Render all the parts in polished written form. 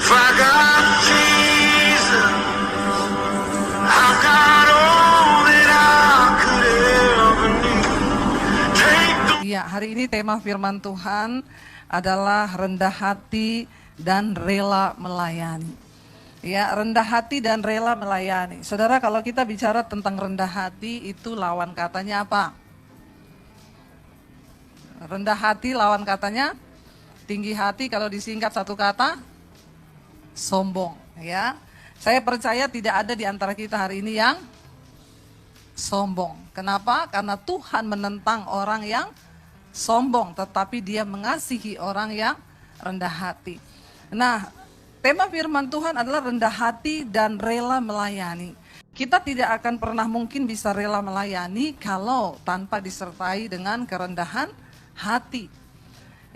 If I got Jesus, I got all that I could ever need. Take the Ya, hari ini tema firman Tuhan adalah rendah hati dan rela melayani. Ya, rendah hati dan rela melayani. Saudara, kalau kita bicara tentang rendah hati, itu lawan katanya apa? Rendah hati lawan katanya tinggi hati, kalau disingkat satu kata sombong, ya. Saya percaya tidak ada di antara kita hari ini yang sombong. Kenapa? Karena Tuhan menentang orang yang sombong, tetapi Dia mengasihi orang yang rendah hati. Nah, tema firman Tuhan adalah rendah hati dan rela melayani. Kita tidak akan pernah mungkin bisa rela melayani kalau tanpa disertai dengan kerendahan hati.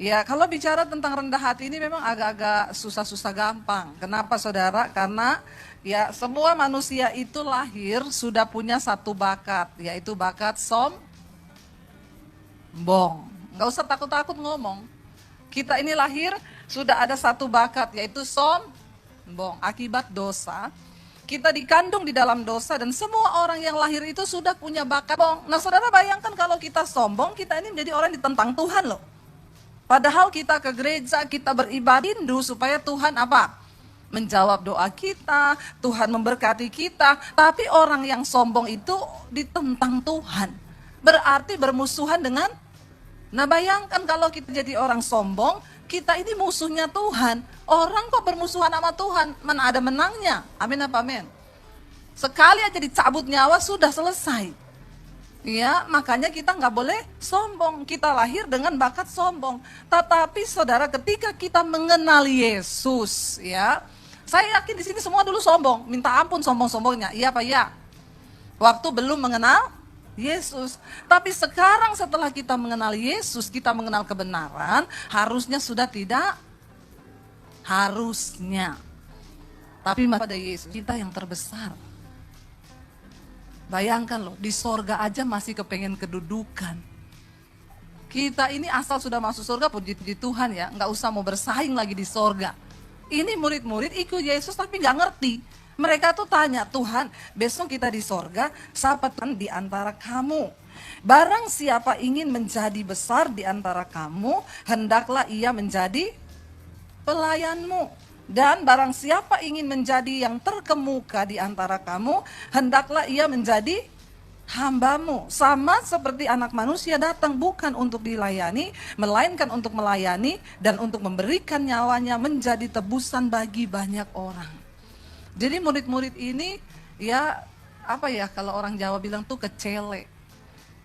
Ya, kalau bicara tentang rendah hati ini memang agak-agak susah-susah gampang. Kenapa saudara? Karena ya semua manusia itu lahir sudah punya satu bakat, yaitu bakat sombong. Nggak usah takut-takut ngomong. Kita ini lahir sudah ada satu bakat, yaitu sombong. Akibat dosa, kita dikandung di dalam dosa dan semua orang yang lahir itu sudah punya bakat sombong. Nah saudara bayangkan kalau kita sombong, kita ini menjadi orang yang ditentang Tuhan loh. Padahal kita ke gereja, kita beribadah rindu supaya Tuhan apa? Menjawab doa kita, Tuhan memberkati kita. Tapi orang yang sombong itu ditentang Tuhan. Berarti bermusuhan dengan, nah bayangkan kalau kita jadi orang sombong, kita ini musuhnya Tuhan. Orang kok bermusuhan sama Tuhan, mana ada menangnya? Amin apa amin? Sekali aja dicabut nyawa sudah selesai. Ya, makanya kita nggak boleh sombong. Kita lahir dengan bakat sombong. Tetapi saudara, ketika kita mengenal Yesus, ya, saya yakin di sini semua dulu sombong. Minta ampun sombong-sombongnya. Iya Pak ya. Waktu belum mengenal Yesus. Tapi sekarang setelah kita mengenal Yesus, kita mengenal kebenaran, harusnya sudah tidak. Harusnya. Tapi pada Yesus kita yang terbesar. Bayangkan loh, di sorga aja masih kepengen kedudukan. Kita ini asal sudah masuk surga, puji Tuhan ya, nggak usah mau bersaing lagi di sorga. Ini murid-murid ikut Yesus tapi nggak ngerti. Mereka tuh tanya, Tuhan besok kita di sorga, siapa Tuhan di antara kamu? Barang siapa ingin menjadi besar di antara kamu, hendaklah ia menjadi pelayanmu. Dan barang siapa ingin menjadi yang terkemuka di antara kamu, hendaklah ia menjadi hambamu. Sama seperti anak manusia datang bukan untuk dilayani, melainkan untuk melayani dan untuk memberikan nyawanya menjadi tebusan bagi banyak orang. Jadi murid-murid ini ya apa ya, kalau orang Jawa bilang tuh kecele,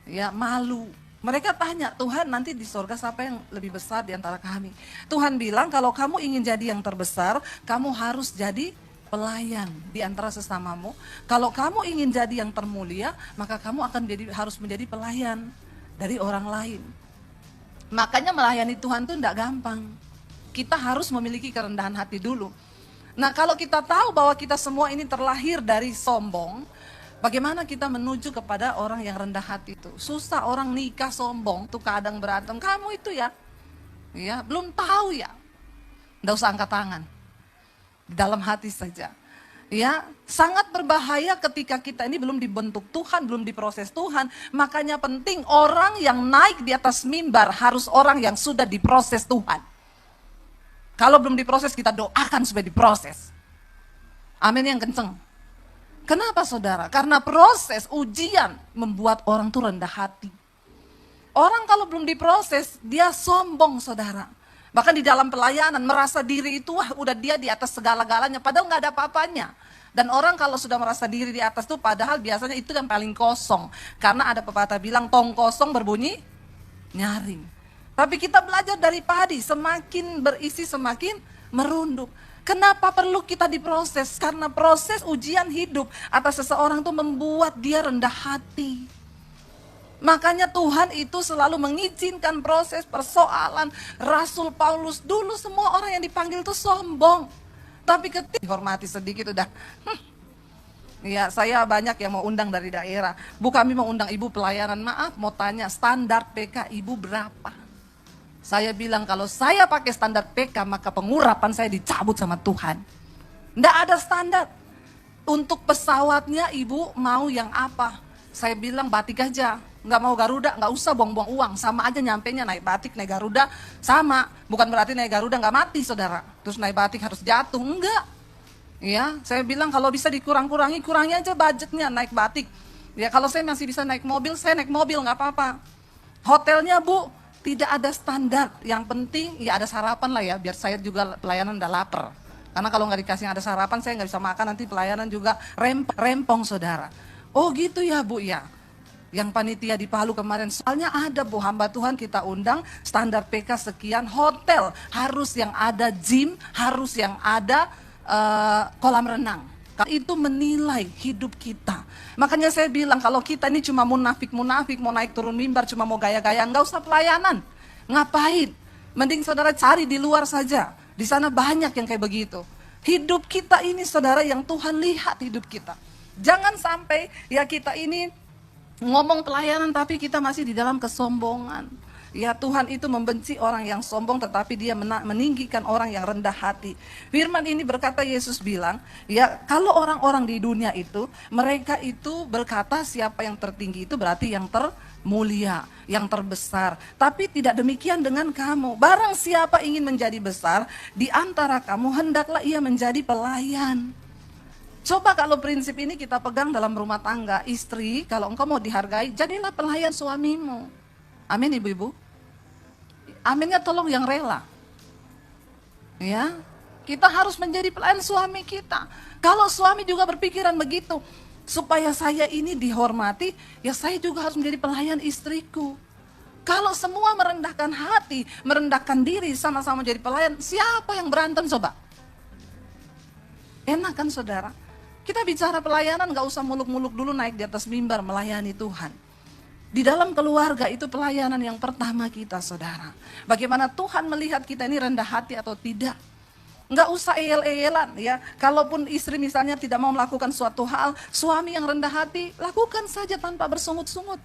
ya malu. Mereka tanya, Tuhan nanti di sorga siapa yang lebih besar di antara kami? Tuhan bilang kalau kamu ingin jadi yang terbesar, kamu harus jadi pelayan di antara sesamamu. Kalau kamu ingin jadi yang termulia, maka kamu akan harus menjadi pelayan dari orang lain. Makanya melayani Tuhan itu tidak gampang. Kita harus memiliki kerendahan hati dulu. Nah kalau kita tahu bahwa kita semua ini terlahir dari sombong, bagaimana kita menuju kepada orang yang rendah hati itu? Susah, orang nikah sombong tuh kadang berantem. Kamu itu ya belum tahu ya. Nggak usah angkat tangan. Di dalam hati saja. Ya, sangat berbahaya ketika kita ini belum dibentuk Tuhan, belum diproses Tuhan. Makanya penting orang yang naik di atas mimbar harus orang yang sudah diproses Tuhan. Kalau belum diproses kita doakan supaya diproses. Amin yang kenceng. Kenapa saudara? Karena proses ujian membuat orang tuh rendah hati. Orang kalau belum diproses, dia sombong saudara. Bahkan di dalam pelayanan merasa diri itu wah udah dia di atas segala-galanya. Padahal nggak ada apa-apanya. Dan orang kalau sudah merasa diri di atas tuh padahal biasanya itu yang paling kosong. Karena ada pepatah bilang tong kosong berbunyi nyaring. Tapi kita belajar dari padi, semakin berisi semakin merunduk. Kenapa perlu kita diproses? Karena proses ujian hidup atas seseorang itu membuat dia rendah hati. Makanya Tuhan itu selalu mengizinkan proses persoalan. Rasul Paulus dulu semua orang yang dipanggil itu sombong. Tapi ketika dihormati sedikit udah, ya saya banyak yang mau undang dari daerah. Bu kami mau undang ibu pelayanan, maaf mau tanya standar PK ibu berapa? Saya bilang kalau saya pakai standar PK maka pengurapan saya dicabut sama Tuhan. Nggak ada standar. Untuk pesawatnya ibu mau yang apa? Saya bilang batik aja. Nggak mau Garuda, nggak usah buang-buang uang. Sama aja nyampenya naik batik, naik Garuda. Sama, bukan berarti naik Garuda nggak mati saudara. Terus naik batik harus jatuh, enggak. Ya, saya bilang kalau bisa dikurang-kurangi, kurangi aja budgetnya naik batik. Ya kalau saya masih bisa naik mobil, saya naik mobil nggak apa-apa. Hotelnya Bu, tidak ada standar. Yang penting ya ada sarapan lah ya, biar saya juga pelayanan udah lapar. Karena kalau nggak dikasih ada sarapan, saya nggak bisa makan, nanti pelayanan juga rempong saudara. Oh gitu ya Bu ya. Yang panitia di Palu kemarin, soalnya ada Bu, hamba Tuhan kita undang, standar PK sekian, hotel harus yang ada gym, harus yang ada kolam renang. Itu menilai hidup kita. Makanya saya bilang kalau kita ini cuma munafik, mau naik turun mimbar, cuma mau gaya-gaya, nggak usah pelayanan. Ngapain? Mending saudara cari di luar saja. Di sana banyak yang kayak begitu. Hidup kita ini saudara yang Tuhan lihat hidup kita. Jangan sampai ya kita ini ngomong pelayanan tapi kita masih di dalam kesombongan. Ya Tuhan itu membenci orang yang sombong tetapi dia meninggikan orang yang rendah hati. Firman ini berkata Yesus bilang, ya kalau orang-orang di dunia itu, mereka itu berkata siapa yang tertinggi itu berarti yang termulia, yang terbesar. Tapi tidak demikian dengan kamu. Barang siapa ingin menjadi besar, di antara kamu hendaklah ia menjadi pelayan. Coba kalau prinsip ini kita pegang dalam rumah tangga, istri, kalau engkau mau dihargai, jadilah pelayan suamimu. Amin ibu-ibu. Aminnya tolong yang rela. Ya, kita harus menjadi pelayan suami kita. Kalau suami juga berpikiran begitu, supaya saya ini dihormati, ya saya juga harus menjadi pelayan istriku. Kalau semua merendahkan hati, merendahkan diri, sama-sama jadi pelayan, siapa yang berantem coba? Enak kan saudara? Kita bicara pelayanan gak usah muluk-muluk dulu naik di atas mimbar melayani Tuhan. Di dalam keluarga itu pelayanan yang pertama kita saudara. Bagaimana Tuhan melihat kita ini rendah hati atau tidak. Nggak usah eyel-eyelan ya. Kalaupun istri misalnya tidak mau melakukan suatu hal, suami yang rendah hati lakukan saja tanpa bersungut-sungut.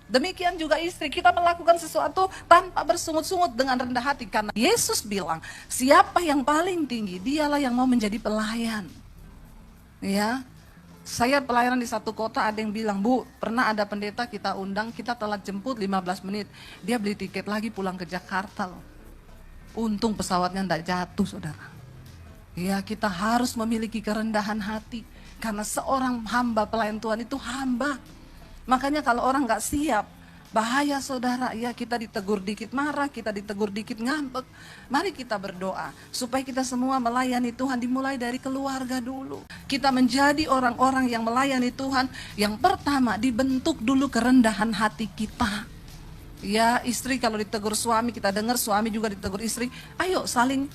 Demikian juga istri, kita melakukan sesuatu tanpa bersungut-sungut dengan rendah hati. Karena Yesus bilang, siapa yang paling tinggi, dialah yang mau menjadi pelayan. Ya. Saya pelayanan di satu kota, ada yang bilang, Bu, pernah ada pendeta kita undang, kita telat jemput 15 menit. Dia beli tiket lagi pulang ke Jakarta loh. Untung pesawatnya enggak jatuh, saudara. Ya, kita harus memiliki kerendahan hati. Karena seorang hamba pelayan Tuhan itu hamba. Makanya kalau orang enggak siap, bahaya saudara. Ya, kita ditegur dikit marah, kita ditegur dikit ngambek. Mari kita berdoa supaya kita semua melayani Tuhan dimulai dari keluarga dulu. Kita menjadi orang-orang yang melayani Tuhan. Yang pertama dibentuk dulu kerendahan hati kita. Ya istri kalau ditegur suami, kita dengar suami juga ditegur istri. Ayo saling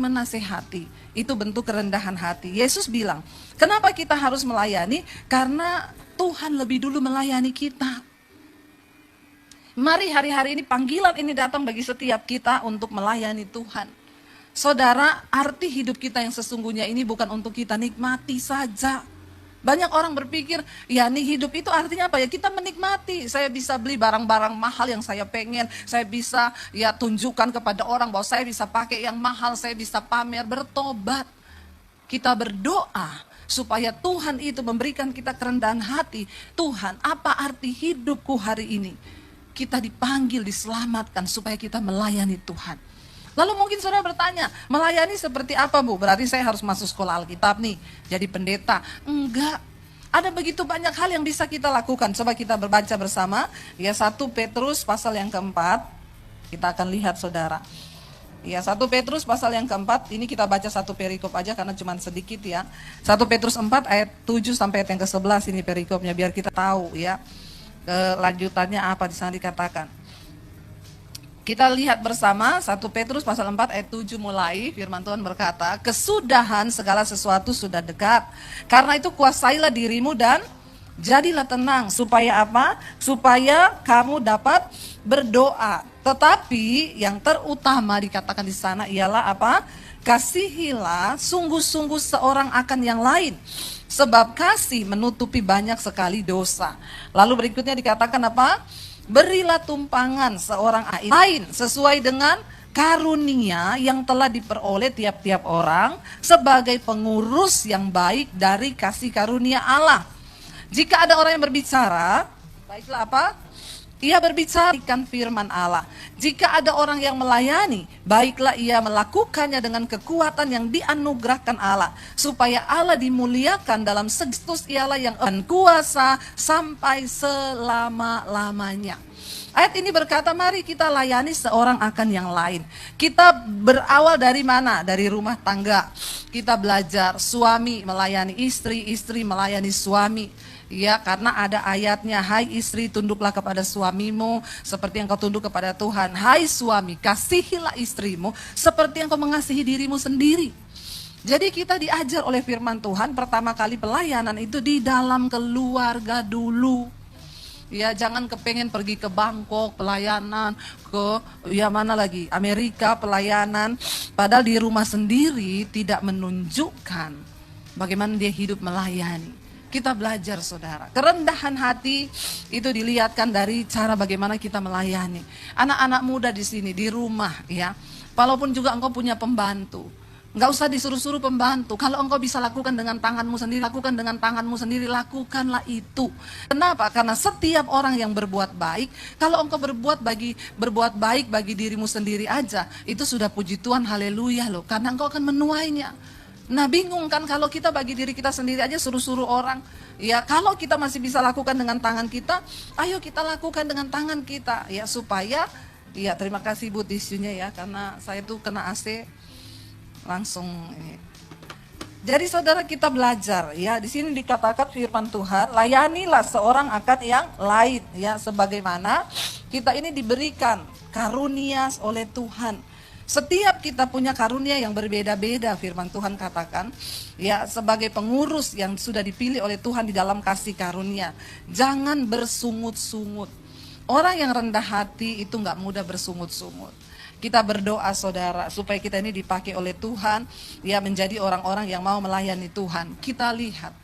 menasehati. Itu bentuk kerendahan hati. Yesus bilang, kenapa kita harus melayani? Karena Tuhan lebih dulu melayani kita. Mari hari-hari ini panggilan ini datang bagi setiap kita untuk melayani Tuhan. Saudara, arti hidup kita yang sesungguhnya ini bukan untuk kita nikmati saja. Banyak orang berpikir, ya nih hidup itu artinya apa ya? Kita menikmati. Saya bisa beli barang-barang mahal yang saya pengen. Saya bisa ya tunjukkan kepada orang bahwa saya bisa pakai yang mahal. Saya bisa pamer, bertobat. Kita berdoa supaya Tuhan itu memberikan kita kerendahan hati. Tuhan, apa arti hidupku hari ini? Kita dipanggil, diselamatkan supaya kita melayani Tuhan. Lalu mungkin saudara bertanya, melayani seperti apa Bu? Berarti saya harus masuk sekolah Alkitab nih, jadi pendeta. Enggak, ada begitu banyak hal yang bisa kita lakukan. Coba kita berbaca bersama, ya 1 Petrus pasal yang keempat. Kita akan lihat saudara. Ya 1 Petrus pasal yang keempat, ini kita baca satu perikop aja karena cuma sedikit ya. 1 Petrus 4 ayat 7 sampai ayat yang ke-11 ini perikopnya biar kita tahu ya. Kelanjutannya apa di sana dikatakan. Kita lihat bersama 1 Petrus pasal 4 ayat 7 mulai, firman Tuhan berkata, kesudahan segala sesuatu sudah dekat. Karena itu kuasailah dirimu dan jadilah tenang. Supaya apa? Supaya kamu dapat berdoa. Tetapi yang terutama dikatakan di sana ialah apa? Kasihilah sungguh-sungguh seorang akan yang lain. Sebab kasih menutupi banyak sekali dosa. Lalu berikutnya dikatakan apa? Berilah tumpangan seorang lain sesuai dengan karunia yang telah diperoleh tiap-tiap orang sebagai pengurus yang baik dari kasih karunia Allah. Jika ada orang yang berbicara, baiklah apa? Ia berbicara firman Allah. Jika ada orang yang melayani, baiklah ia melakukannya dengan kekuatan yang dianugerahkan Allah, supaya Allah dimuliakan dalam Kristus, ialah yang kuasa sampai selama-lamanya. Ayat ini berkata, mari kita layani seorang akan yang lain. Kita berawal dari mana? Dari rumah tangga. Kita belajar suami melayani istri, istri melayani suami. Ya, karena ada ayatnya, hai istri tunduklah kepada suamimu seperti yang kau tunduk kepada Tuhan. Hai suami, kasihilah istrimu seperti yang kau mengasihi dirimu sendiri. Jadi kita diajar oleh firman Tuhan, pertama kali pelayanan itu di dalam keluarga dulu. Ya, jangan kepengen pergi ke Bangkok pelayanan, ke mana lagi, Amerika pelayanan, padahal di rumah sendiri tidak menunjukkan bagaimana dia hidup melayani. Kita belajar saudara, kerendahan hati itu dilihatkan dari cara bagaimana kita melayani. Anak-anak muda di sini, di rumah ya, walaupun juga engkau punya pembantu, nggak usah disuruh-suruh pembantu. Kalau engkau bisa lakukan dengan tanganmu sendiri, lakukan dengan tanganmu sendiri, lakukanlah itu. Kenapa? Karena setiap orang yang berbuat baik, kalau engkau berbuat baik bagi dirimu sendiri aja, itu sudah puji Tuhan, haleluya loh, karena engkau akan menuainya. Nah bingung kan kalau kita bagi diri kita sendiri aja suruh-suruh orang. Ya kalau kita masih bisa lakukan dengan tangan kita, ayo kita lakukan dengan tangan kita. Ya supaya, ya terima kasih Bu tisunya ya, karena saya tuh kena AC langsung ini. Jadi saudara kita belajar ya, di sini dikatakan firman Tuhan, layanilah seorang akan yang lain ya, sebagaimana kita ini diberikan karunia oleh Tuhan. Setiap kita punya karunia yang berbeda-beda, firman Tuhan katakan ya, sebagai pengurus yang sudah dipilih oleh Tuhan di dalam kasih karunia. Jangan bersungut-sungut. Orang yang rendah hati itu gak mudah bersungut-sungut. Kita berdoa saudara supaya kita ini dipakai oleh Tuhan ya, menjadi orang-orang yang mau melayani Tuhan. Kita lihat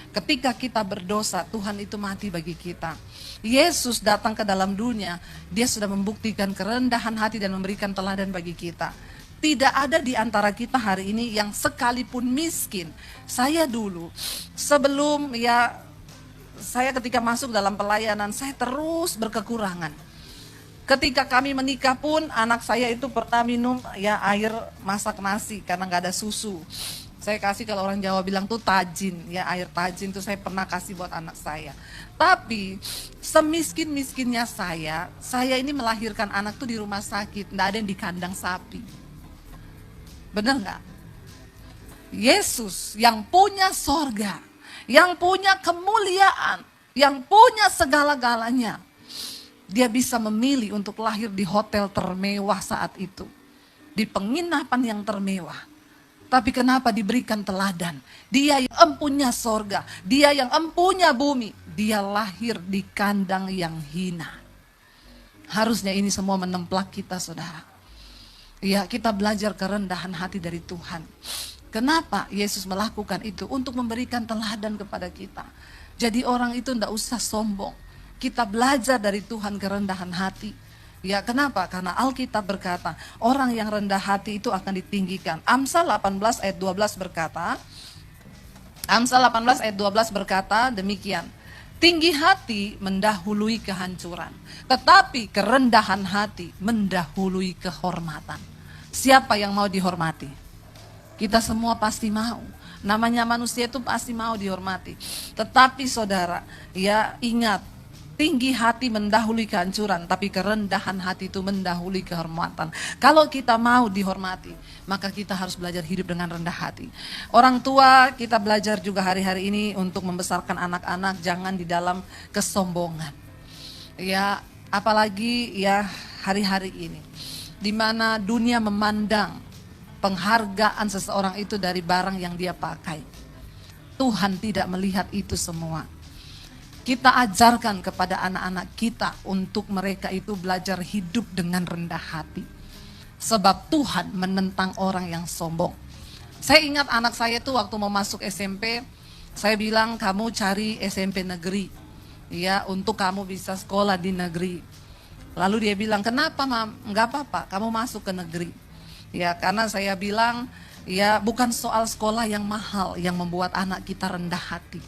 ketika kita berdosa, Tuhan itu mati bagi kita. Yesus datang ke dalam dunia, dia sudah membuktikan kerendahan hati dan memberikan teladan bagi kita. Tidak ada di antara kita hari ini yang sekalipun miskin. Saya dulu, sebelum ya, saya ketika masuk dalam pelayanan, saya terus berkekurangan. Ketika kami menikah pun, anak saya itu pernah minum ya air masak nasi karena nggak ada susu. Saya kasih, kalau orang Jawa bilang tuh tajin, ya air tajin tuh saya pernah kasih buat anak saya. Tapi semiskin-miskinnya saya ini melahirkan anak tuh di rumah sakit, nggak ada yang di kandang sapi. Bener nggak? Yesus yang punya sorga, yang punya kemuliaan, yang punya segala-galanya, dia bisa memilih untuk lahir di hotel termewah saat itu, di penginapan yang termewah. Tapi kenapa diberikan teladan? Dia yang empunya sorga, dia yang empunya bumi, dia lahir di kandang yang hina. Harusnya ini semua menemplak kita saudara. Ya, kita belajar kerendahan hati dari Tuhan. Kenapa Yesus melakukan itu? Untuk memberikan teladan kepada kita. Jadi orang itu tidak usah sombong. Kita belajar dari Tuhan kerendahan hati. Ya kenapa? Karena Alkitab berkata, orang yang rendah hati itu akan ditinggikan. Amsal 18 ayat 12 berkata, Amsal 18 ayat 12 berkata demikian. Tinggi hati mendahului kehancuran, tetapi kerendahan hati mendahului kehormatan. Siapa yang mau dihormati? Kita semua pasti mau. Namanya manusia itu pasti mau dihormati. Tetapi saudara, ya ingat, tinggi hati mendahului kehancuran, tapi kerendahan hati itu mendahului kehormatan. Kalau kita mau dihormati, maka kita harus belajar hidup dengan rendah hati. Orang tua, kita belajar juga hari-hari ini untuk membesarkan anak-anak, jangan di dalam kesombongan. Ya, apalagi ya hari-hari ini, di mana dunia memandang penghargaan seseorang itu dari barang yang dia pakai. Tuhan tidak melihat itu semua. Kita ajarkan kepada anak-anak kita untuk mereka itu belajar hidup dengan rendah hati. Sebab Tuhan menentang orang yang sombong. Saya ingat anak saya tuh waktu mau masuk SMP, saya bilang kamu cari SMP negeri. ya untuk kamu bisa sekolah di negeri. Lalu dia bilang, kenapa mam? Enggak apa-apa, kamu masuk ke negeri. Ya karena saya bilang, ya bukan soal sekolah yang mahal yang membuat anak kita rendah hati.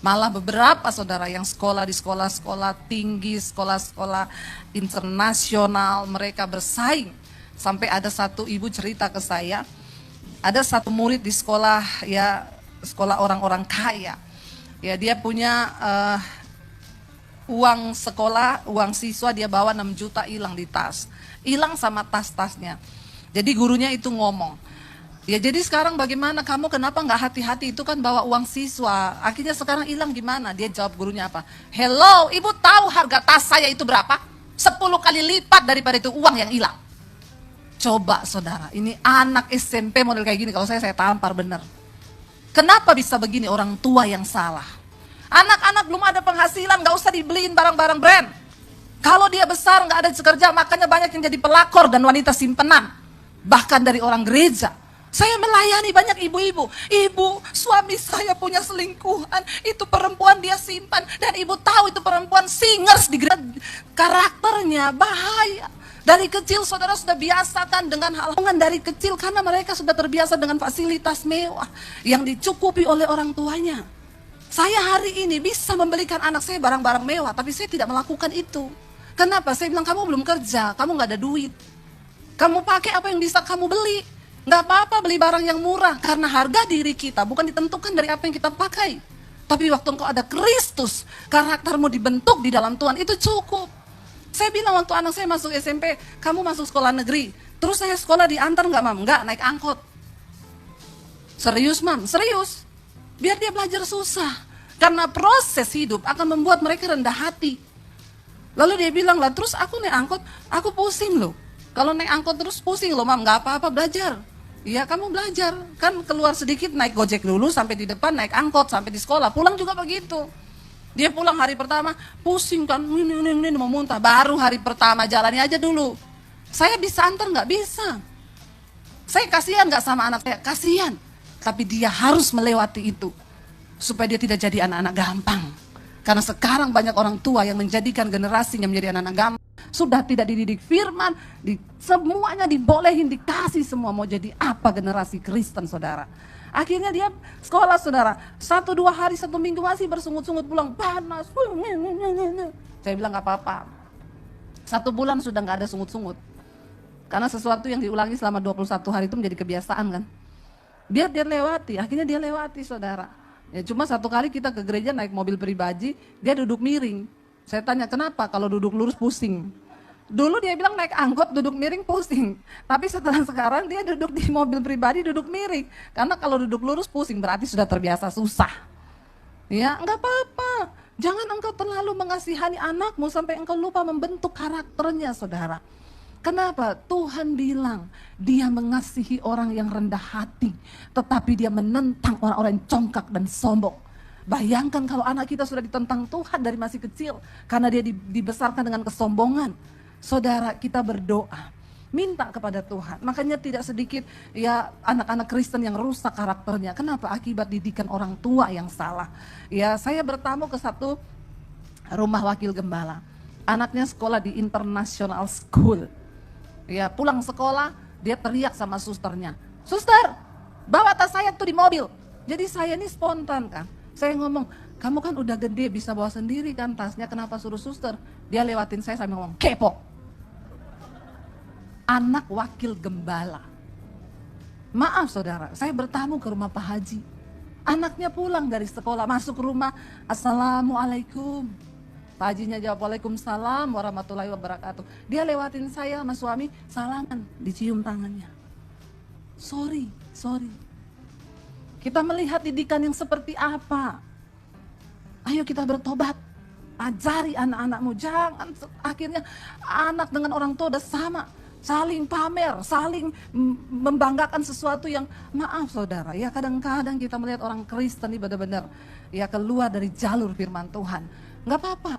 Malah beberapa saudara yang sekolah di sekolah-sekolah tinggi, sekolah-sekolah internasional, mereka bersaing. Sampai ada satu ibu cerita ke saya, ada satu murid di sekolah, ya sekolah orang-orang kaya. Ya dia punya uang sekolah, uang siswa dia bawa 6 juta hilang di tas. Hilang sama tas-tasnya. Jadi gurunya itu ngomong, ya jadi sekarang bagaimana kamu kenapa nggak hati-hati, itu kan bawa uang siswa, akhirnya sekarang hilang gimana? Dia jawab gurunya apa? Hello, ibu tahu harga tas saya itu berapa? 10 kali lipat daripada itu uang yang hilang. Coba saudara, ini anak SMP model kayak gini, kalau saya tampar bener. Kenapa bisa begini? Orang tua yang salah. Anak-anak belum ada penghasilan, gak usah dibeliin barang-barang brand. Kalau dia besar gak ada kerja, makanya banyak yang jadi pelakor dan wanita simpenan. Bahkan dari orang gereja. Saya melayani banyak ibu-ibu. Ibu, suami saya punya selingkuhan. Itu perempuan dia simpan. Dan ibu tahu itu perempuan singers di gereja. Karakternya bahaya. Dari kecil saudara sudah biasakan dengan hal dari kecil. Karena mereka sudah terbiasa dengan fasilitas mewah. Yang dicukupi oleh orang tuanya. Saya hari ini bisa membelikan anak saya barang-barang mewah. Tapi saya tidak melakukan itu. Kenapa? Saya bilang kamu belum kerja. Kamu gak ada duit. Kamu pakai apa yang bisa kamu beli. Gak apa-apa beli barang yang murah. Karena harga diri kita bukan ditentukan dari apa yang kita pakai. Tapi waktu engkau ada Kristus, karaktermu dibentuk di dalam Tuhan, itu cukup. Saya bilang waktu anak saya masuk SMP, kamu masuk sekolah negeri. Terus saya sekolah diantar gak mam? Enggak, naik angkot. Serius mam? Serius. Biar dia belajar susah. Karena proses hidup akan membuat mereka rendah hati. Lalu dia bilang lah, terus aku naik angkot, aku pusing loh. Kalau naik angkot terus pusing loh mam, gak apa-apa belajar. Iya kamu belajar, kan keluar sedikit naik gojek dulu sampai di depan, naik angkot sampai di sekolah, pulang juga begitu. Dia pulang hari pertama, pusing kan, ini mau muntah. Baru hari pertama jalani aja dulu. Saya bisa antar gak? Bisa. Saya kasihan gak sama anak saya? Kasihan. Tapi dia harus melewati itu. Supaya dia tidak jadi anak-anak gampang. Karena sekarang banyak orang tua yang menjadikan generasinya menjadi anak-anak gampang. Sudah tidak dididik firman, semuanya dibolehin, dikasih semua. Mau jadi apa generasi Kristen saudara. Akhirnya dia sekolah saudara, 1-2 hari, 1 minggu masih bersungut-sungut pulang, panas. Saya bilang gak apa-apa. 1 bulan sudah gak ada sungut-sungut. Karena sesuatu yang diulangi selama 21 hari itu menjadi kebiasaan kan. Biar dia lewati, akhirnya dia lewati saudara. Ya cuma 1 kali kita ke gereja naik mobil pribadi, dia duduk miring. Saya tanya kenapa, kalau duduk lurus pusing. Dulu dia bilang naik angkot duduk miring pusing. Tapi sekarang dia duduk di mobil pribadi duduk miring. Karena kalau duduk lurus pusing berarti sudah terbiasa susah. Ya enggak apa-apa. Jangan engkau terlalu mengasihani anakmu sampai engkau lupa membentuk karakternya saudara. Kenapa? Tuhan bilang dia mengasihi orang yang rendah hati. Tetapi dia menentang orang-orang yang congkak dan sombong. Bayangkan kalau anak kita sudah ditentang Tuhan dari masih kecil. Karena dia dibesarkan dengan kesombongan. Saudara, kita berdoa, minta kepada Tuhan. Makanya tidak sedikit ya anak-anak Kristen yang rusak karakternya. Kenapa? Akibat didikan orang tua yang salah. Ya, saya bertamu ke satu rumah wakil gembala. Anaknya sekolah di international school. Ya, pulang sekolah dia teriak sama susternya. Suster, bawa tas saya tuh di mobil. Jadi saya ini spontan kan. Saya ngomong, kamu kan udah gede bisa bawa sendiri kan tasnya, kenapa suruh suster? Dia lewatin saya sambil ngomong, kepo. Anak wakil gembala. Maaf saudara, saya bertamu ke rumah Pak Haji. Anaknya pulang dari sekolah, masuk rumah, Assalamualaikum. Pak Hajinya jawab, Waalaikumsalam warahmatullahi wabarakatuh. Dia lewatin saya sama suami, salaman, dicium tangannya. Sorry. Kita melihat didikan yang seperti apa. Ayo kita bertobat. Ajari anak-anakmu, jangan akhirnya anak dengan orang tua udah sama. Saling pamer, saling membanggakan sesuatu yang maaf saudara. Ya kadang-kadang kita melihat orang Kristen ini benar-benar ya keluar dari jalur firman Tuhan. Gak apa-apa,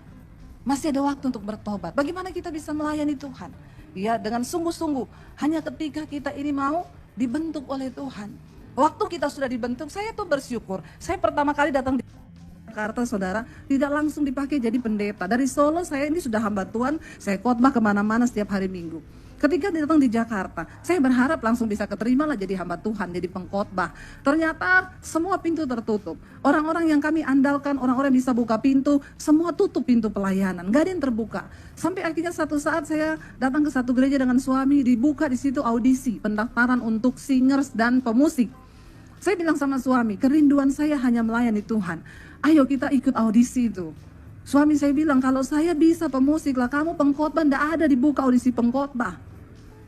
masih ada waktu untuk bertobat. Bagaimana kita bisa melayani Tuhan? Ya dengan sungguh-sungguh, hanya ketika kita ini mau dibentuk oleh Tuhan. Waktu kita sudah dibentuk, saya tuh bersyukur. Saya pertama kali datang di Jakarta, saudara, tidak langsung dipakai jadi pendeta. Dari Solo saya ini sudah hamba Tuhan, saya khotbah kemana-mana setiap hari Minggu. Ketika datang di Jakarta, saya berharap langsung bisa keterima lah jadi hamba Tuhan, jadi pengkhotbah. Ternyata semua pintu tertutup. Orang-orang yang kami andalkan, orang-orang yang bisa buka pintu, semua tutup pintu pelayanan, gak ada yang terbuka. Sampai akhirnya satu saat saya datang ke satu gereja dengan suami, dibuka di situ audisi, pendaftaran untuk singers dan pemusik. Saya bilang sama suami, kerinduan saya hanya melayani Tuhan. Ayo kita ikut audisi itu. Suami saya bilang, kalau saya bisa pemusik lah, kamu pengkhotbah, ndak ada dibuka audisi pengkhotbah.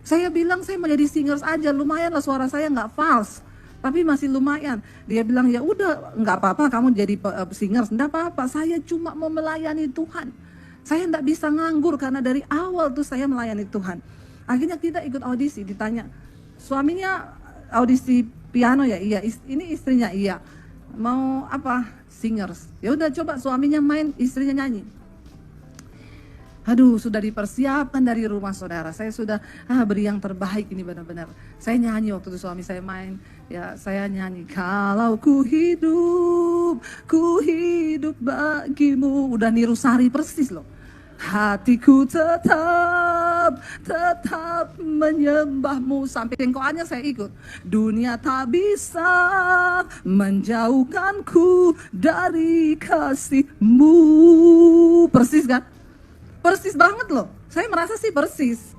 Saya bilang, saya mau jadi singers aja, lumayan lah suara saya nggak false, tapi masih lumayan. Dia bilang, ya udah nggak apa-apa kamu jadi singers, ndak apa-apa, saya cuma mau melayani Tuhan. Saya ndak bisa nganggur karena dari awal tuh saya melayani Tuhan. Akhirnya kita ikut audisi, ditanya, suaminya audisi piano ya, iya, ini istrinya, iya. Mau apa? Singers. Ya udah coba suaminya main, istrinya nyanyi. Aduh, sudah dipersiapkan dari rumah saudara. Saya sudah beri yang terbaik ini benar-benar. Saya nyanyi waktu itu suami saya main. Ya, saya nyanyi. Kalau ku hidup bagimu. Udah niru Sari persis loh. Hatiku tetap menyembahmu. Sampai cengkoannya saya ikut. Dunia tak bisa menjauhkanku dari kasihmu. Persis kan? Persis banget loh. Saya merasa sih persis.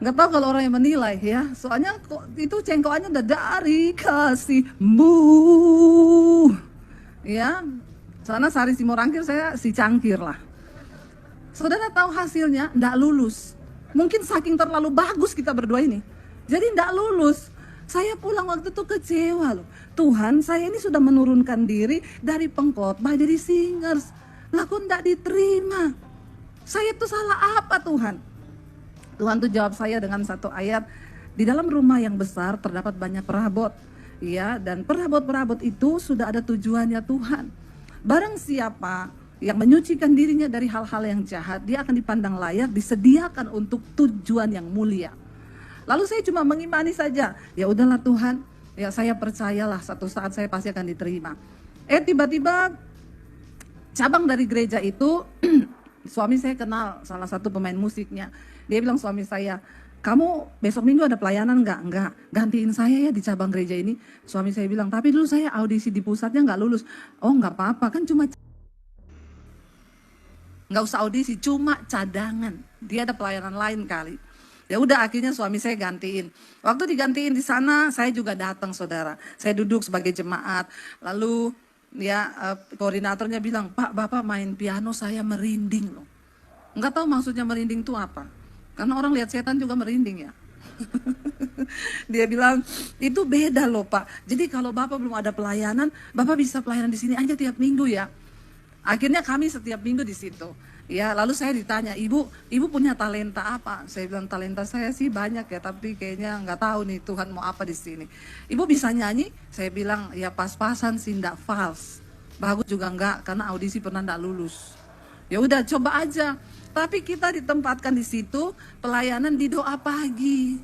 Nggak tahu kalau orang yang menilai ya. Soalnya itu cengkoannya udah dari kasihmu. Ya. Sana Sari Simorangkir, saya si Cangkir lah. Saudara tahu hasilnya? Nggak lulus. Mungkin saking terlalu bagus kita berdua ini. Jadi nggak lulus. Saya pulang waktu itu kecewa loh. Tuhan, saya ini sudah menurunkan diri dari pengkhotbah jadi singers. Lah kok nggak diterima? Saya tuh salah apa Tuhan? Tuhan tuh jawab saya dengan satu ayat. Di dalam rumah yang besar terdapat banyak perabot. Ya, dan perabot-perabot itu sudah ada tujuannya Tuhan. Barang siapa yang menyucikan dirinya dari hal-hal yang jahat, dia akan dipandang layak, disediakan untuk tujuan yang mulia. Lalu saya cuma mengimani saja, ya udahlah Tuhan, ya saya percayalah satu saat saya pasti akan diterima. Tiba-tiba cabang dari gereja itu, suami saya kenal salah satu pemain musiknya. Dia bilang suami saya, kamu besok minggu ada pelayanan nggak? Enggak, gantiin saya ya di cabang gereja ini. Suami saya bilang, tapi dulu saya audisi di pusatnya nggak lulus. Oh nggak apa-apa, kan cuma nggak usah audisi, cuma cadangan. Dia ada pelayanan lain kali. Ya udah akhirnya suami saya gantiin. Waktu digantiin di sana, saya juga datang saudara. Saya duduk sebagai jemaat. Lalu ya koordinatornya bilang, Pak, Bapak main piano saya merinding loh. Nggak tahu maksudnya merinding itu apa. Karena orang lihat setan juga merinding ya. Dia bilang, itu beda loh Pak. Jadi kalau Bapak belum ada pelayanan, Bapak bisa pelayanan di sini aja tiap minggu ya. Akhirnya kami setiap minggu di situ. Ya, lalu saya ditanya, ibu punya talenta apa? Saya bilang talenta saya sih banyak ya, tapi kayaknya nggak tahu nih Tuhan mau apa di sini. Ibu bisa nyanyi? Saya bilang ya pas-pasan sih, nggak false. Bagus juga nggak, karena audisi pernah nggak lulus. Ya udah coba aja. Tapi kita ditempatkan di situ pelayanan di doa pagi.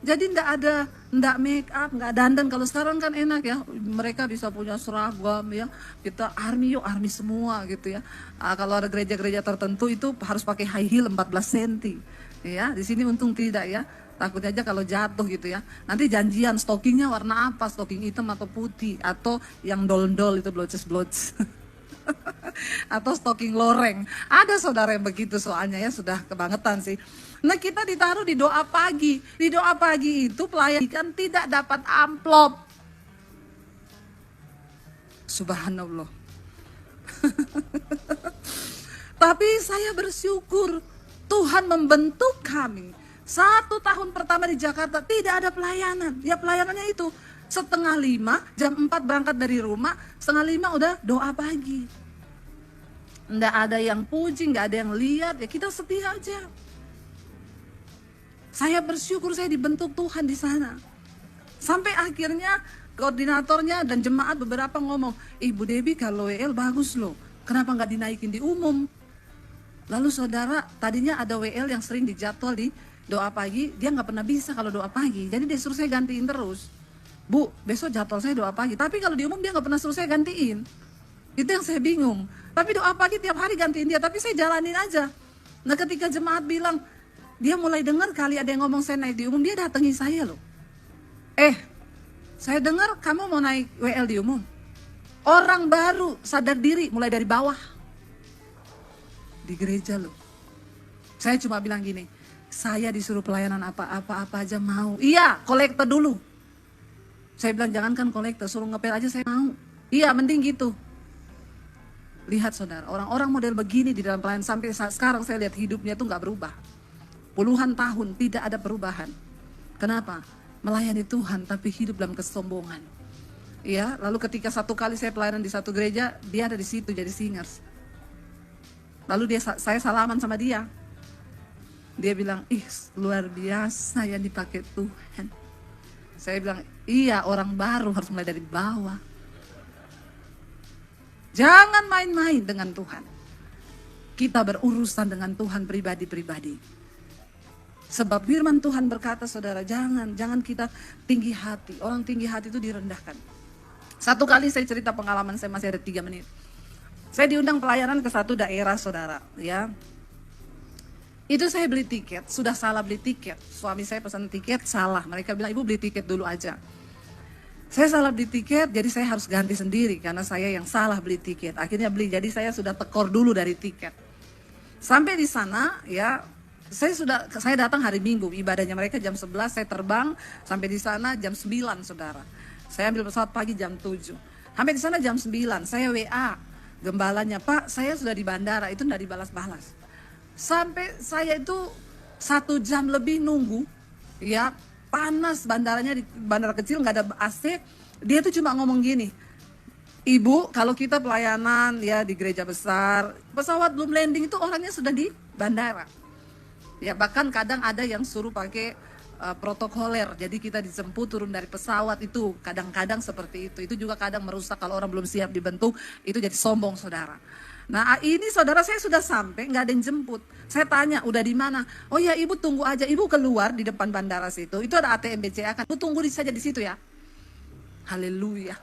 Jadi nggak make up, nggak dandan. Kalau sekarang kan enak ya, mereka bisa punya seragam ya. Kita army semua gitu ya. Kalau ada gereja-gereja tertentu itu harus pakai high heel 14 cm. Ya, di sini untung tidak ya. Takutnya aja kalau jatuh gitu ya. Nanti janjian stockingnya warna apa, stocking hitam atau putih, atau yang dol-dol itu bloces. Atau stocking loreng. Ada saudara yang begitu soalnya ya, sudah kebangetan sih. Nah kita ditaruh di doa pagi. Di doa pagi itu pelayan kan tidak dapat amplop. Subhanallah. Tapi saya bersyukur Tuhan membentuk kami. 1 tahun pertama di Jakarta tidak ada pelayanan. Ya pelayanannya itu 4:30, jam 4 berangkat dari rumah, 4:30 udah doa pagi. Nggak ada yang puji, nggak ada yang lihat, ya kita setia aja. Saya bersyukur saya dibentuk Tuhan di sana. Sampai akhirnya koordinatornya dan jemaat beberapa ngomong, Ibu Debbie kalau WL bagus loh, kenapa nggak dinaikin di umum? Lalu saudara, tadinya ada WL yang sering dijadwal di doa pagi, dia nggak pernah bisa kalau doa pagi, jadi dia suruh saya gantiin terus. Bu, besok jadwal saya doa pagi, tapi kalau di umum dia nggak pernah suruh saya gantiin. Itu yang saya bingung. Tapi doa pagi tiap hari gantiin dia, tapi saya jalanin aja. Nah ketika jemaat bilang, dia mulai dengar kali ada yang ngomong saya naik di umum, dia datangi saya loh. Saya dengar kamu mau naik WL di umum. Orang baru sadar diri mulai dari bawah. Di gereja loh. Saya cuma bilang gini, saya disuruh pelayanan apa aja mau. Iya, kolektor dulu. Saya bilang jangankan kolektor, suruh ngepel aja saya mau. Iya, mending gitu. Lihat saudara, orang-orang model begini di dalam pelayanan sampai saat sekarang saya lihat hidupnya tuh nggak berubah. Puluhan tahun tidak ada perubahan. Kenapa? Melayani Tuhan tapi hidup dalam kesombongan. Ya, lalu ketika satu kali saya pelayanan di satu gereja, dia ada di situ jadi singers. Lalu saya salaman sama dia. Dia bilang, ih luar biasa yang dipakai Tuhan. Saya bilang, iya orang baru harus mulai dari bawah. Jangan main-main dengan Tuhan. Kita berurusan dengan Tuhan pribadi-pribadi. Sebab firman Tuhan berkata, saudara, jangan kita tinggi hati. Orang tinggi hati itu direndahkan. Satu kali saya cerita pengalaman saya, masih ada 3 menit. Saya diundang pelayanan ke satu daerah, saudara, ya. Itu saya beli tiket, sudah salah beli tiket. Suami saya pesan tiket, salah. Mereka bilang, ibu beli tiket dulu aja. Saya salah beli tiket, jadi saya harus ganti sendiri. Karena saya yang salah beli tiket. Akhirnya beli, jadi saya sudah tekor dulu dari tiket. Sampai di sana, ya, saya datang hari Minggu. Ibadahnya mereka jam 11, saya terbang. Sampai di sana jam 9, saudara. Saya ambil pesawat pagi jam 7. Sampai di sana jam 9, saya WA. Gembalanya, Pak, saya sudah di bandara. Itu enggak dibalas-balas. Sampai saya itu 1 jam lebih nunggu, ya panas bandaranya, di bandara kecil nggak ada AC. Dia tuh cuma ngomong gini, ibu kalau kita pelayanan ya di gereja besar, pesawat belum landing itu orangnya sudah di bandara. Ya bahkan kadang ada yang suruh pakai protokoler, jadi kita dijemput turun dari pesawat itu kadang-kadang seperti itu. Itu juga kadang merusak kalau orang belum siap dibentuk, itu jadi sombong saudara. Nah ini saudara saya sudah sampai, nggak ada yang jemput. Saya tanya, udah di mana? Oh ya ibu tunggu aja, ibu keluar di depan bandara situ. Itu ada ATM BCA kan, ibu tunggu saja di situ ya. Haleluya.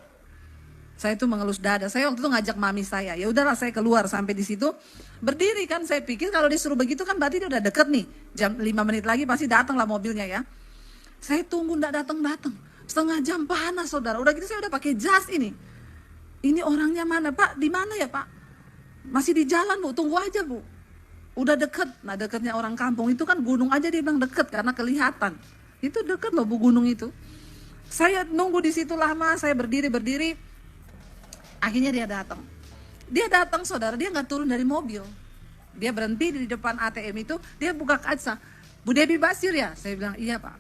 Saya itu mengelus dada. Saya waktu itu ngajak mami saya. Ya udahlah saya keluar sampai di situ. Berdiri kan, saya pikir kalau disuruh begitu kan berarti dia udah deket nih. Jam 5 menit lagi pasti datang lah mobilnya ya. Saya tunggu nggak datang-datang. Setengah jam panas saudara. Udah gitu saya udah pakai jas ini. Ini orangnya mana Pak? Di mana ya Pak? Masih di jalan Bu, tunggu aja Bu. Udah deket. Nah deketnya orang kampung itu kan gunung aja dia bilang deket karena kelihatan. Itu deket loh Bu gunung itu. Saya nunggu di situ lama, saya berdiri. Akhirnya dia datang. Dia datang saudara, dia nggak turun dari mobil. Dia berhenti di depan ATM itu, dia buka kaca. Bu Debbie Basir ya? Saya bilang iya Pak.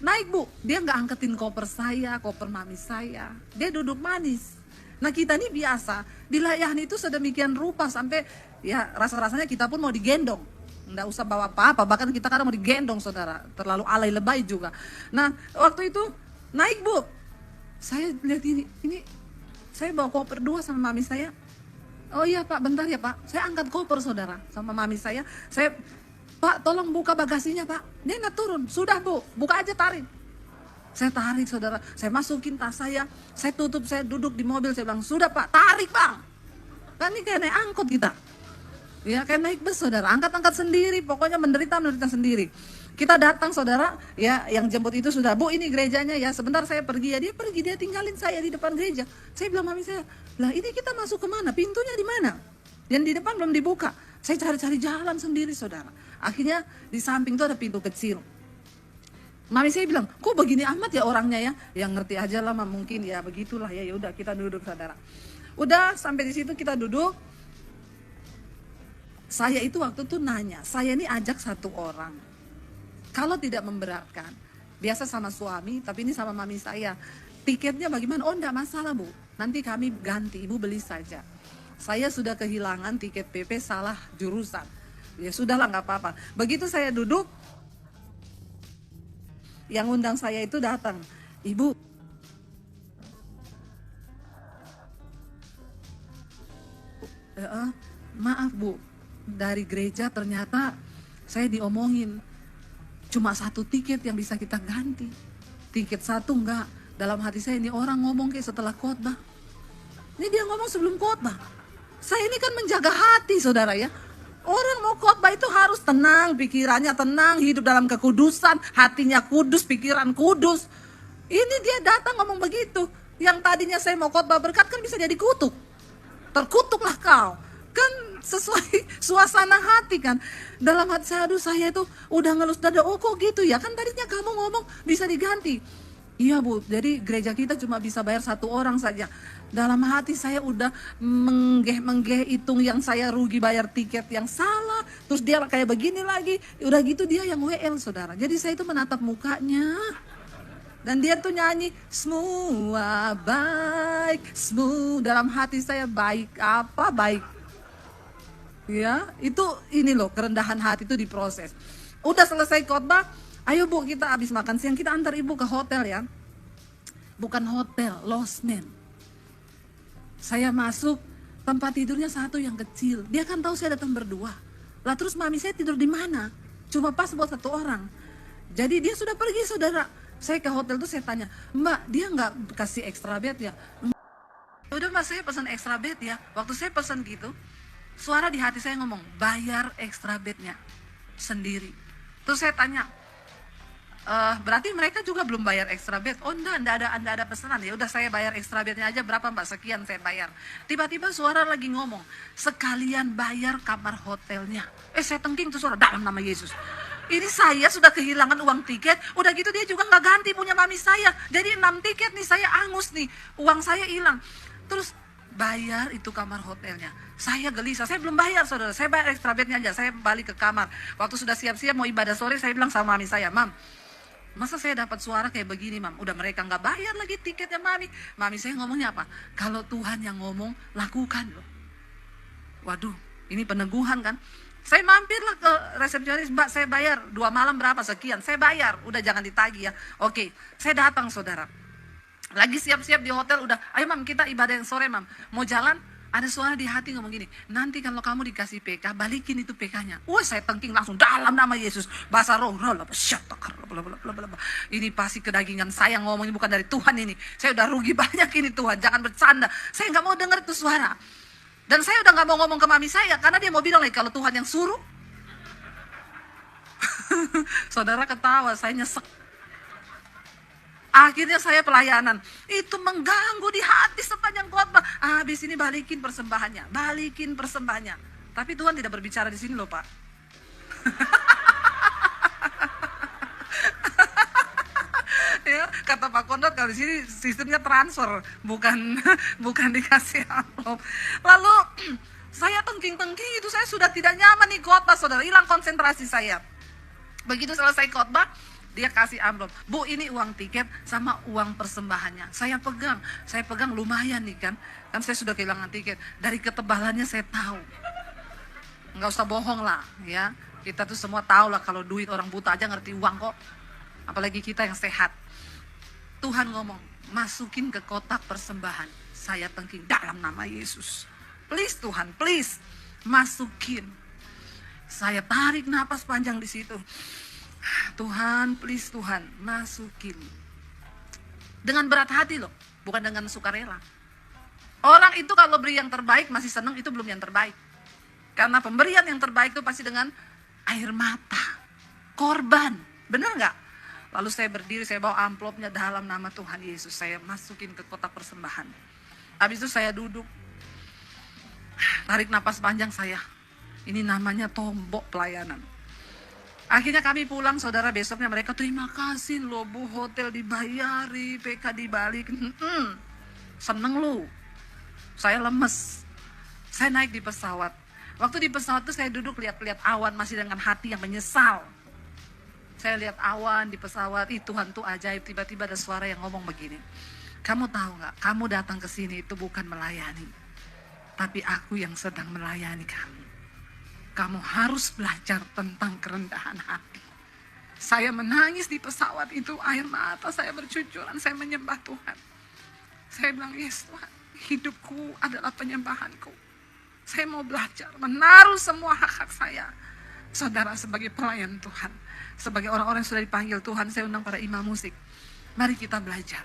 Naik Bu, dia nggak angketin koper saya, koper mami saya. Dia duduk manis. Nah kita ini biasa, dilayani itu sedemikian rupa sampai ya rasa-rasanya kita pun mau digendong. Nggak usah bawa apa-apa, bahkan kita kadang mau digendong saudara. Terlalu alay lebay juga. Nah waktu itu naik Bu. Saya lihat ini saya bawa koper 2 sama mami saya. Oh iya Pak, bentar ya Pak. Saya angkat koper saudara sama mami saya. Pak tolong buka bagasinya Pak. Dia nggak turun. Sudah Bu, buka aja tarik. Saya tarik saudara, saya masukin tas saya tutup, saya duduk di mobil, saya bilang, sudah Pak, tarik Bang. Kan ini kayak naik angkot kita. Ya kayak naik bus saudara, angkat-angkat sendiri, pokoknya menderita sendiri. Kita datang saudara, ya yang jemput itu sudah, Bu ini gerejanya ya, sebentar saya pergi ya, dia pergi, dia tinggalin saya di depan gereja. Saya bilang mami saya, lah ini kita masuk kemana, pintunya di mana? Dan di depan belum dibuka. Saya cari-cari jalan sendiri saudara. Akhirnya di samping itu ada pintu kecil. Mami saya bilang, kok begini amat ya orangnya ya? Yang ngerti aja lah mungkin ya begitulah ya. Ya udah kita duduk saudara. Udah sampai di situ kita duduk. Saya itu waktu itu nanya, saya ini ajak 1 orang. Kalau tidak memberatkan, biasa sama suami, tapi ini sama mami saya. Tiketnya bagaimana? Oh enggak masalah Bu, nanti kami ganti, ibu beli saja. Saya sudah kehilangan tiket PP salah jurusan. Ya sudahlah nggak apa-apa. Begitu saya duduk, yang undang saya itu datang, Ibu, maaf Bu, dari gereja ternyata saya diomongin cuma 1 tiket yang bisa kita ganti. Tiket 1 enggak. Dalam hati saya ini orang ngomong kayak setelah khotbah. Ini dia ngomong sebelum khotbah. Saya ini kan menjaga hati, saudara ya. Orang mau khotbah itu harus tenang, pikirannya tenang, hidup dalam kekudusan, hatinya kudus, pikiran kudus. Ini dia datang ngomong begitu. Yang tadinya saya mau khotbah berkat kan bisa jadi kutuk. Terkutuklah kau. Kan sesuai suasana hati kan. Dalam hati saya, aduh saya itu udah ngelus dada, oh kok gitu ya. Kan tadinya kamu ngomong bisa diganti. Iya Bu, jadi gereja kita cuma bisa bayar 1 orang saja. Dalam hati saya udah menggeh hitung yang saya rugi bayar tiket yang salah. Terus dia kayak begini lagi. Udah gitu dia yang WL, saudara. Jadi saya itu menatap mukanya. Dan dia tuh nyanyi, semua baik, semua dalam hati saya baik, apa baik. Ya, itu ini loh, kerendahan hati itu diproses. Udah selesai khotbah, ayo Bu kita habis makan siang, kita antar ibu ke hotel ya. Bukan hotel, losmen. Saya masuk, tempat tidurnya satu yang kecil. Dia kan tahu saya datang berdua. Lah terus mami saya tidur di mana? Cuma pas buat 1 orang. Jadi dia sudah pergi, saudara. Saya ke hotel tuh saya tanya, Mbak dia nggak kasih extra bed ya? Udah Mbak saya pesan extra bed ya. Waktu saya pesan gitu, suara di hati saya ngomong, bayar extra bednya sendiri. Terus saya tanya, berarti mereka juga belum bayar extra bed? Oh enggak ada pesanan. Ya udah saya bayar extra bednya aja, berapa Mbak? Sekian saya bayar. Tiba-tiba suara lagi ngomong, sekalian bayar kamar hotelnya. Saya tengking tuh suara, dalam nama Yesus. Ini saya sudah kehilangan uang tiket, udah gitu dia juga nggak ganti punya mami saya. Jadi 6 tiket nih saya angus nih, uang saya hilang. Terus bayar itu kamar hotelnya. Saya gelisah, saya belum bayar saudara, saya bayar extra bednya aja, saya balik ke kamar. Waktu sudah siap-siap mau ibadah sore, saya bilang sama mami saya, Mam, masa saya dapat suara kayak begini Mam, udah mereka nggak bayar lagi tiketnya mami. Mami saya ngomongnya apa? Kalau Tuhan yang ngomong, lakukan loh. Waduh, ini peneguhan kan. Saya mampirlah ke resepsionis, Mbak saya bayar 2 malam berapa sekian, saya bayar, udah jangan ditagih ya. Oke, saya datang saudara. Lagi siap-siap di hotel, udah, ayo Mam kita ibadah yang sore Mam. Mau jalan, ada suara di hati ngomong gini, nanti kalau kamu dikasih PK, balikin itu PK-nya. Wah saya tengking langsung, dalam nama Yesus. Bahasa roh, ini pasti kedagingan saya ngomong, ini bukan dari Tuhan ini. Saya udah rugi banyak ini Tuhan, jangan bercanda. Saya nggak mau dengar itu suara. Dan saya udah gak mau ngomong ke mami saya, karena dia mau bilang lagi, kalau Tuhan yang suruh. Saudara ketawa, saya nyesek. Akhirnya saya pelayanan. Itu mengganggu di hati sepanjang khotbah. Habis ini balikin persembahannya. Tapi Tuhan tidak berbicara di sini loh Pak. Ya, kata Pak Kondot kalau di sini sistemnya transfer, bukan dikasih amplop. Lalu saya tengking-tengking itu, saya sudah tidak nyaman nih khotbah saudara, hilang konsentrasi saya. Begitu selesai khotbah, dia kasih amplop, Bu ini uang tiket sama uang persembahannya. Saya pegang lumayan nih kan saya sudah kehilangan tiket. Dari ketebalannya saya tahu, nggak usah bohong lah ya. Kita tuh semua tahu lah kalau duit, orang buta aja ngerti uang kok, apalagi kita yang sehat. Tuhan ngomong, masukin ke kotak persembahan. Saya tengking, dalam nama Yesus. Please Tuhan, please, masukin. Saya tarik napas panjang di situ. Tuhan, please Tuhan, masukin. Dengan berat hati loh, bukan dengan sukarela. Orang itu kalau beri yang terbaik masih senang, itu belum yang terbaik. Karena pemberian yang terbaik itu pasti dengan air mata, korban, benar nggak? Lalu saya berdiri, saya bawa amplopnya, dalam nama Tuhan Yesus, saya masukin ke kotak persembahan. Habis itu saya duduk, tarik napas panjang saya. Ini namanya tombok pelayanan. Akhirnya kami pulang, saudara, besoknya mereka, terima kasih loh Bu, hotel dibayari, PK dibalik. Seneng lu. Saya lemes. Saya naik di pesawat. Waktu di pesawat itu saya duduk lihat-lihat awan, masih dengan hati yang menyesal. Saya lihat awan di pesawat, Tuhan tuh ajaib. Tiba-tiba ada suara yang ngomong begini, kamu tahu nggak, kamu datang ke sini itu bukan melayani, tapi aku yang sedang melayani kamu. Kamu harus belajar tentang kerendahan hati. Saya menangis di pesawat itu, air mata saya bercucuran, saya menyembah Tuhan. Saya bilang, yes Tuhan, hidupku adalah penyembahanku. Saya mau belajar menaruh semua hak-hak saya. Saudara, sebagai pelayan Tuhan, sebagai orang-orang yang sudah dipanggil Tuhan, saya undang para imam musik. Mari kita belajar.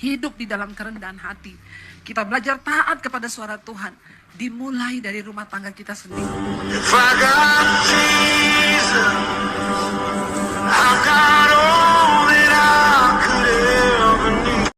hidup di dalam kerendahan hati. Kita belajar taat kepada suara Tuhan, dimulai dari rumah tangga kita sendiri. If I got Jesus, I got all that I could ever